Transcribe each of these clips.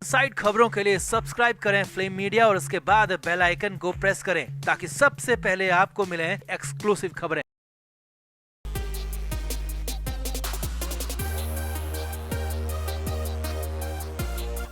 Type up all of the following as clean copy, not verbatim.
Side खबरों के लिए सब्सक्राइब करें फ्लेम मीडिया और उसके बाद बेल आइकन को प्रेस करें ताकि सबसे पहले आपको मिले एक्सक्लूसिव खबरें।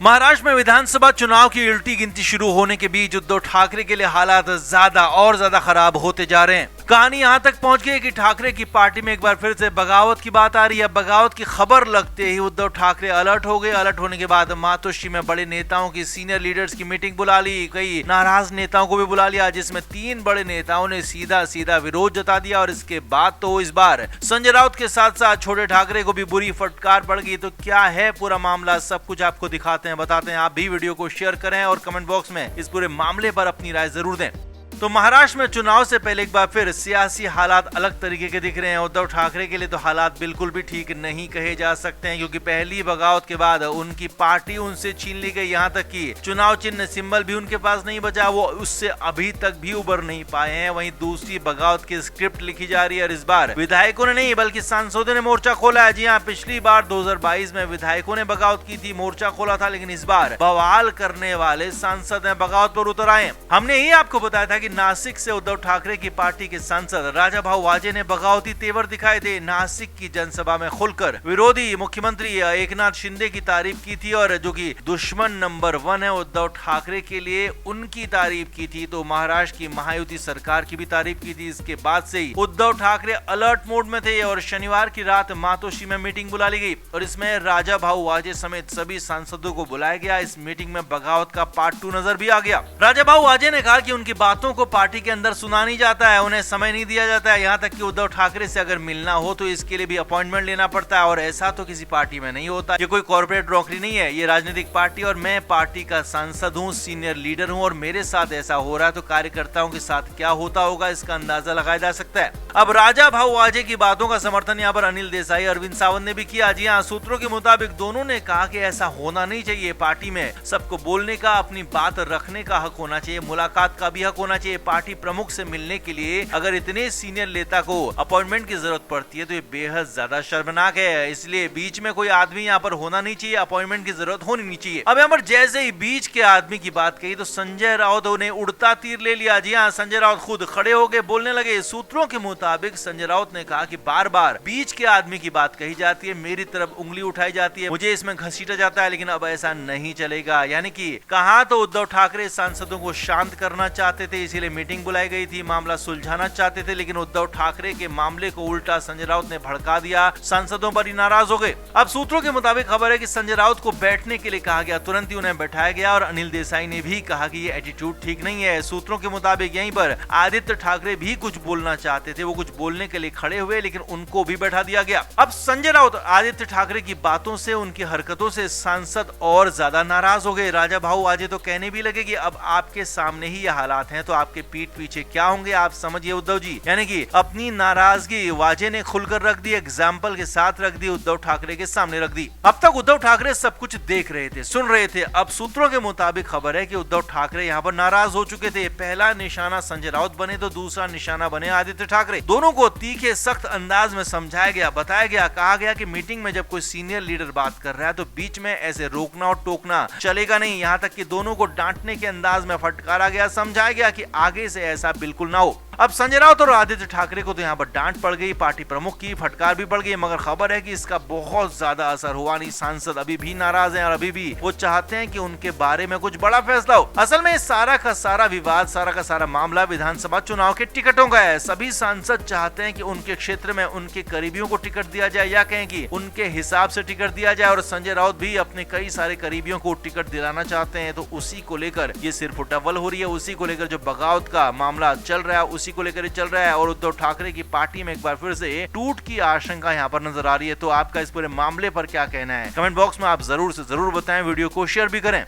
महाराष्ट्र में विधानसभा चुनाव की उल्टी गिनती शुरू होने के बीच उद्धव ठाकरे के लिए हालात ज्यादा खराब होते जा रहे हैं। कहानी यहां तक पहुंच गई कि ठाकरे की पार्टी में एक बार फिर से बगावत की बात आ रही है। बगावत की खबर लगते ही उद्धव ठाकरे अलर्ट हो गए। अलर्ट होने के बाद मातोश्री में बड़े नेताओं की, सीनियर लीडर्स की मीटिंग बुला ली। कई नाराज नेताओं को भी बुला लिया, जिसमें 3 बड़े नेताओं ने सीधा विरोध जता दिया। और इसके बाद तो इस बार संजय राउत के साथ साथ छोटे ठाकरे को भी बुरी फटकार पड़ गई। तो क्या है पूरा मामला, सब कुछ आपको दिखाते हैं, बताते हैं। आप भी वीडियो को शेयर करें और कमेंट बॉक्स में इस पूरे मामले पर अपनी राय जरूर दें। तो महाराष्ट्र में चुनाव से पहले एक बार फिर सियासी हालात अलग तरीके के दिख रहे हैं। उद्धव ठाकरे के लिए तो हालात बिल्कुल भी ठीक नहीं कहे जा सकते हैं, क्योंकि पहली बगावत के बाद उनकी पार्टी उनसे छीन ली गई। यहाँ तक कि चुनाव चिन्ह सिंबल भी उनके पास नहीं बचा, वो उससे अभी तक भी उबर नहीं पाए हैं। वहीं दूसरी बगावत की स्क्रिप्ट लिखी जा रही है और इस बार विधायकों ने नहीं बल्कि सांसदों ने मोर्चा खोला है। जी हाँ, पिछली बार 2022 में विधायकों ने बगावत की थी, मोर्चा खोला था, लेकिन इस बार बवाल करने वाले सांसद हैं, बगावत पर उतर आए। हमने ही आपको बताया था कि नासिक से उद्धव ठाकरे की पार्टी के सांसद राजाभाऊ वाजे ने बगावती तेवर दिखाए थे। नासिक की जनसभा में खुलकर विरोधी मुख्यमंत्री एकनाथ शिंदे की तारीफ की थी और जो कि दुश्मन नंबर 1 है उद्धव ठाकरे के लिए, उनकी तारीफ की थी। तो महाराष्ट्र की महायुति सरकार की भी तारीफ की थी। इसके बाद से ही उद्धव ठाकरे अलर्ट मोड में थे और शनिवार की रात मातोश्री में मीटिंग बुला ली गई और इसमें राजाभाऊ वाजे समेत सभी सांसदों को बुलाया गया। इस मीटिंग में बगावत का पार्ट 2 नजर भी आ गया। राजाभाऊ वाजे ने कहा कि उनकी बातों को पार्टी के अंदर सुना नहीं जाता है, उन्हें समय नहीं दिया जाता है। यहाँ तक कि उद्धव ठाकरे से अगर मिलना हो तो इसके लिए भी अपॉइंटमेंट लेना पड़ता है और ऐसा तो किसी पार्टी में नहीं होता। ये कोई कॉर्पोरेट नौकरी नहीं है, ये राजनीतिक पार्टी और मैं पार्टी का सांसद हूँ, सीनियर लीडर हूँ और मेरे साथ ऐसा हो रहा है तो कार्यकर्ताओं के साथ क्या होता होगा इसका अंदाजा लगाया जा सकता है। अब राजाभाऊ वाजे की बातों का समर्थन यहाँ पर अनिल देसाई, अरविंद सावंत ने भी किया। जी हाँ, सूत्रों के मुताबिक दोनों ने कहा कि ऐसा होना नहीं चाहिए। पार्टी में सबको बोलने का, अपनी बात रखने का हक होना चाहिए, मुलाकात का भी हक होना चाहिए। पार्टी प्रमुख से मिलने के लिए अगर इतने सीनियर नेता को अपॉइंटमेंट की जरूरत पड़ती है तो ये बेहद ज्यादा शर्मनाक है। इसलिए बीच में कोई आदमी यहाँ पर होना नहीं चाहिए, अपॉइंटमेंट की जरूरत होनी नहीं चाहिए। अब यहाँ पर जैसे ही बीच के आदमी की बात कही तो संजय राउत ने उड़ता तीर ले लिया। जी हाँ, संजय राउत खुद खड़े हो गए, बोलने लगे। सूत्रों के मुताबिक संजय राउत ने कहा कि बार बार बीच के आदमी की बात कही जाती है, मेरी तरफ उंगली उठाई जाती है, मुझे इसमें घसीटा जाता है, लेकिन अब ऐसा नहीं चलेगा। यानी कि कहा तो उद्धव ठाकरे सांसदों को शांत करना चाहते थे, इसीलिए मीटिंग बुलाई गई थी, मामला सुलझाना चाहते थे, लेकिन उद्धव ठाकरे के मामले को उल्टा संजय राउत ने भड़का दिया, सांसदों पर ही नाराज हो गए। अब सूत्रों के मुताबिक खबर है कि संजय राउत को बैठने के लिए कहा गया, तुरंत ही उन्हें बैठाया गया और अनिल देसाई ने भी कहा कि ये एटीट्यूड ठीक नहीं है। सूत्रों के मुताबिक यहीं पर आदित्य ठाकरे भी कुछ बोलना चाहते थे, वो कुछ बोलने के लिए खड़े हुए, लेकिन उनको भी बैठा दिया गया। अब संजय राउत आदित्य ठाकरे की बातों से, उनकी हरकतों से सांसद और ज्यादा नाराज हो गए। राजाभाऊ वाजे तो कहने भी लगे कि अब आपके सामने ही ये हालात हैं तो आपके पीठ पीछे क्या होंगे आप समझिए उद्धव जी। यानी कि अपनी नाराजगी वाजे ने खुलकर रख दी, एग्जाम्पल के साथ रख दी, उद्धव ठाकरे के सामने रख दी। अब तक उद्धव ठाकरे सब कुछ देख रहे थे, सुन रहे थे। अब सूत्रों के मुताबिक खबर है कि उद्धव ठाकरे यहाँ पर नाराज हो चुके थे। पहला निशाना संजय राउत बने तो दूसरा निशाना बने आदित्य ठाकरे। दोनों को तीखे सख्त अंदाज में समझाया गया, बताया गया, कहा गया कि मीटिंग में जब कोई सीनियर लीडर बात कर रहा है तो बीच में ऐसे रोकना और टोकना चलेगा नहीं। यहाँ तक कि दोनों को डांटने के अंदाज में फटकारा गया, समझाया गया कि आगे से ऐसा बिल्कुल ना हो। अब संजय राउत और आदित्य ठाकरे को तो यहाँ पर डांट पड़ गई, पार्टी प्रमुख की फटकार भी पड़ गई, मगर खबर है कि इसका बहुत ज्यादा असर हुआ नहीं। सांसद अभी भी नाराज हैं और अभी भी वो चाहते हैं कि उनके बारे में कुछ बड़ा फैसला हो। असल में सारा का सारा विवाद, सारा का सारा मामला विधानसभा चुनाव के टिकटों का है। सभी सांसद चाहते हैं कि उनके क्षेत्र में उनके करीबियों को टिकट दिया जाए, या कहें कि उनके हिसाब से टिकट दिया जाए, और संजय राउत भी अपने कई सारे करीबियों को टिकट दिलाना चाहते हैं। तो उसी को लेकर ये सिर्फ उटावल हो रही है, उसी को लेकर जो बगावत का मामला चल रहा है उसी को लेकर चल रहा है और उद्धव ठाकरे की पार्टी में एक बार फिर से टूट की आशंका यहाँ पर नजर आ रही है। तो आपका इस पूरे मामले पर क्या कहना है, कमेंट बॉक्स में आप जरूर से जरूर बताएं, वीडियो को शेयर भी करें।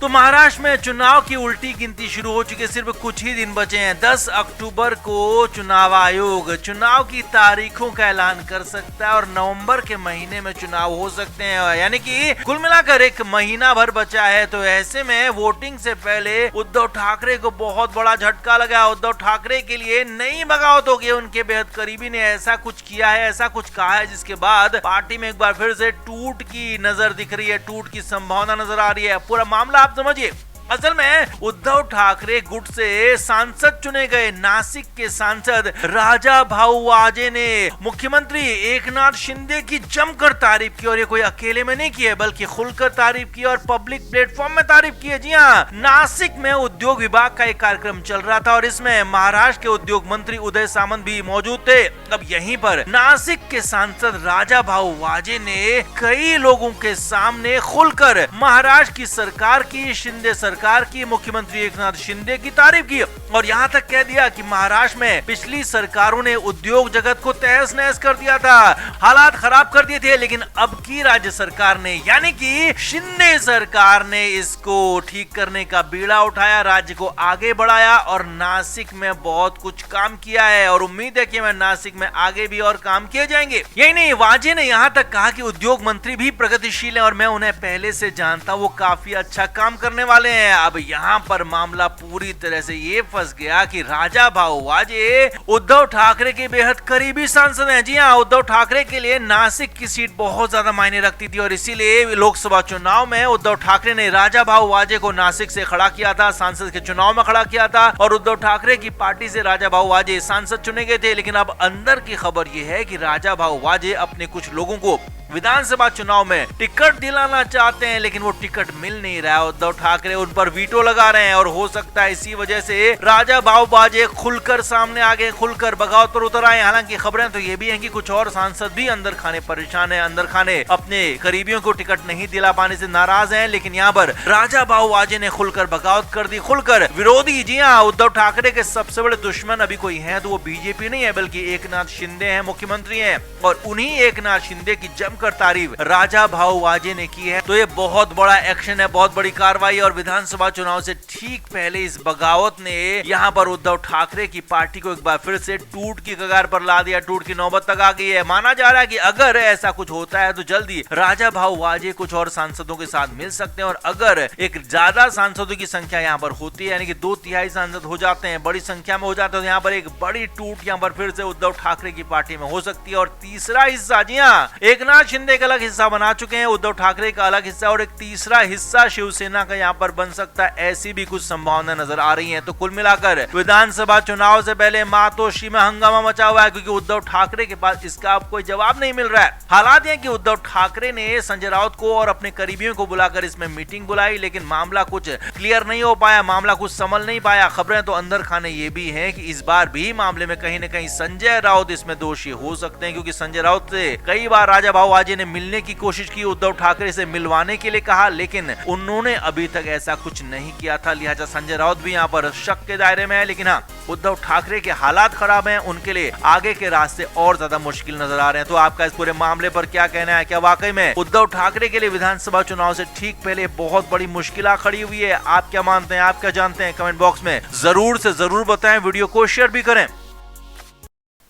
तो महाराष्ट्र में चुनाव की उल्टी गिनती शुरू हो चुकी है। सिर्फ कुछ ही दिन बचे हैं। 10 अक्टूबर को चुनाव आयोग चुनाव की तारीखों का ऐलान कर सकता है और नवंबर के महीने में चुनाव हो सकते हैं, यानी कि कुल मिलाकर एक महीना भर बचा है। तो ऐसे में वोटिंग से पहले उद्धव ठाकरे को बहुत बड़ा झटका लगा। उद्धव ठाकरे के लिए नई बगावत हो गई। उनके बेहद करीबी ने ऐसा कुछ किया है, ऐसा कुछ कहा है, जिसके बाद पार्टी में एक बार फिर से टूट की नजर दिख रही है, टूट की संभावना नजर आ रही है। पूरा मामला आप समझिए। असल में उद्धव ठाकरे गुट से सांसद चुने गए नासिक के सांसद राजा भाऊ वाजे ने मुख्यमंत्री एकनाथ शिंदे की जमकर तारीफ की, और ये कोई अकेले में नहीं की है बल्कि खुलकर तारीफ की और पब्लिक प्लेटफॉर्म में तारीफ की है। जी हाँ, नासिक में उद्योग विभाग का एक कार्यक्रम चल रहा था और इसमें महाराष्ट्र के उद्योग मंत्री उदय सामंत भी मौजूद थे। अब यहीं पर नासिक के सांसद राजा भाऊ वाजे ने कई लोगों के सामने खुलकर महाराष्ट्र की सरकार की, शिंदे सरकार की, मुख्यमंत्री एकनाथ शिंदे की तारीफ की और यहाँ तक कह दिया कि महाराष्ट्र में पिछली सरकारों ने उद्योग जगत को तहस नहस कर दिया था, हालात खराब कर दिए थे, लेकिन अब की राज्य सरकार ने यानी कि शिंदे सरकार ने इसको ठीक करने का बीड़ा उठाया, राज्य को आगे बढ़ाया और नासिक में बहुत कुछ काम किया है और उम्मीद है कि मैं नासिक में आगे भी और काम किए जाएंगे। यही नहीं, वाजे ने यहाँ तक कहा कि उद्योग मंत्री भी प्रगतिशील है और मैं उन्हें पहले से जानता, वो काफी अच्छा काम करने वाले हैं। अब यहाँ पर मामला पूरी तरह से ये फंस गया कि राजा भाऊ वाजे उद्धव ठाकरे के बेहद करीबी सांसद हैं। जी हाँ, उद्धव ठाकरे के लिए नासिक की सीट बहुत ज्यादा मायने रखती थी और इसीलिए लोकसभा चुनाव में उद्धव ठाकरे ने राजा भाऊ वाजे को नासिक से खड़ा किया था, सांसद के चुनाव में खड़ा किया था और उद्धव ठाकरे की पार्टी से राजा भाऊ वाजे सांसद चुने गए थे। लेकिन अब अंदर की खबर यह है कि राजा भाऊ वाजे अपने कुछ लोगों को विधानसभा चुनाव में टिकट दिलाना चाहते हैं, लेकिन वो टिकट मिल नहीं रहा है। उद्धव ठाकरे उन पर वीटो लगा रहे हैं और हो सकता है इसी वजह से राजा भाऊ वाजे खुलकर सामने आ गए, खुलकर बगावत पर उतर आए। हालांकि खबरें तो ये भी हैं कि कुछ और सांसद भी अंदर खाने परेशान है, अंदर खाने अपने करीबियों को टिकट नहीं दिला पाने से नाराज हैं। लेकिन यहाँ पर राजा भाऊ वाजे ने खुलकर बगावत कर दी, खुलकर विरोधी। जी हाँ, उद्धव ठाकरे के सबसे बड़े दुश्मन अभी कोई है तो वो बीजेपी नहीं है बल्कि एकनाथ शिंदे हैं, मुख्यमंत्री हैं और उन्हीं एकनाथ शिंदे की कर तारीफ राजा भाऊ वाजे ने की है। तो ये बहुत बड़ा एक्शन है, बहुत बड़ी कार्रवाई और विधानसभा चुनाव से ठीक पहले इस बगावत ने यहाँ पर उद्धव ठाकरे की पार्टी को एक बार फिर से टूट की कगार पर ला दिया, टूट की नौबत तक आ गई है। माना जा रहा है कि अगर ऐसा कुछ होता है तो जल्दी राजा भाऊ वाजे कुछ और सांसदों के साथ मिल सकते हैं और अगर एक ज्यादा सांसदों की संख्या यहाँ पर होती है, यानी कि 2/3 सांसद हो जाते हैं, बड़ी संख्या में हो जाते हैं, तो यहाँ पर एक बड़ी टूट यहाँ पर फिर से उद्धव ठाकरे की पार्टी में हो सकती है। और तीसरा हिस्सा, जी हाँ, एकनाथ शिंदे का अलग हिस्सा बना चुके हैं, उद्धव ठाकरे का अलग हिस्सा और एक तीसरा हिस्सा शिवसेना का यहाँ पर बन सकता है, ऐसी भी कुछ संभावना नजर आ रही है। तो कुल मिलाकर विधानसभा चुनाव से पहले मातोश्री में हंगामा मचा हुआ है क्योंकि उद्धव ठाकरे के पास इसका अब कोई जवाब नहीं मिल रहा है। हालात ये कि उद्धव ठाकरे ने संजय राउत को और अपने करीबियों को बुलाकर इसमें मीटिंग बुलाई, लेकिन मामला कुछ क्लियर नहीं हो पाया, मामला कुछ संभल नहीं पाया। खबरें तो अंदर खाने ये भी है कि इस बार भी मामले में कहीं न कहीं संजय राउत इसमें दोषी हो सकते हैं, क्योंकि संजय राउत से कई बार राजा भाऊ वाजे ने मिलने की कोशिश की, उद्धव ठाकरे से मिलवाने के लिए कहा, लेकिन उन्होंने अभी तक ऐसा कुछ नहीं किया था। लिहाजा संजय राउत भी यहाँ पर शक के दायरे में है। लेकिन हाँ, उद्धव ठाकरे के हालात खराब हैं, उनके लिए आगे के रास्ते और ज्यादा मुश्किल नजर आ रहे हैं। तो आपका इस पूरे मामले पर क्या कहना है? क्या वाकई में उद्धव ठाकरे के लिए विधानसभा चुनाव से ठीक पहले बहुत बड़ी मुश्किल खड़ी हुई है? आप क्या मानते हैं, आप क्या जानते हैं? कमेंट बॉक्स में जरूर से जरूर बताएं, वीडियो को शेयर भी करें।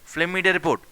Film media report.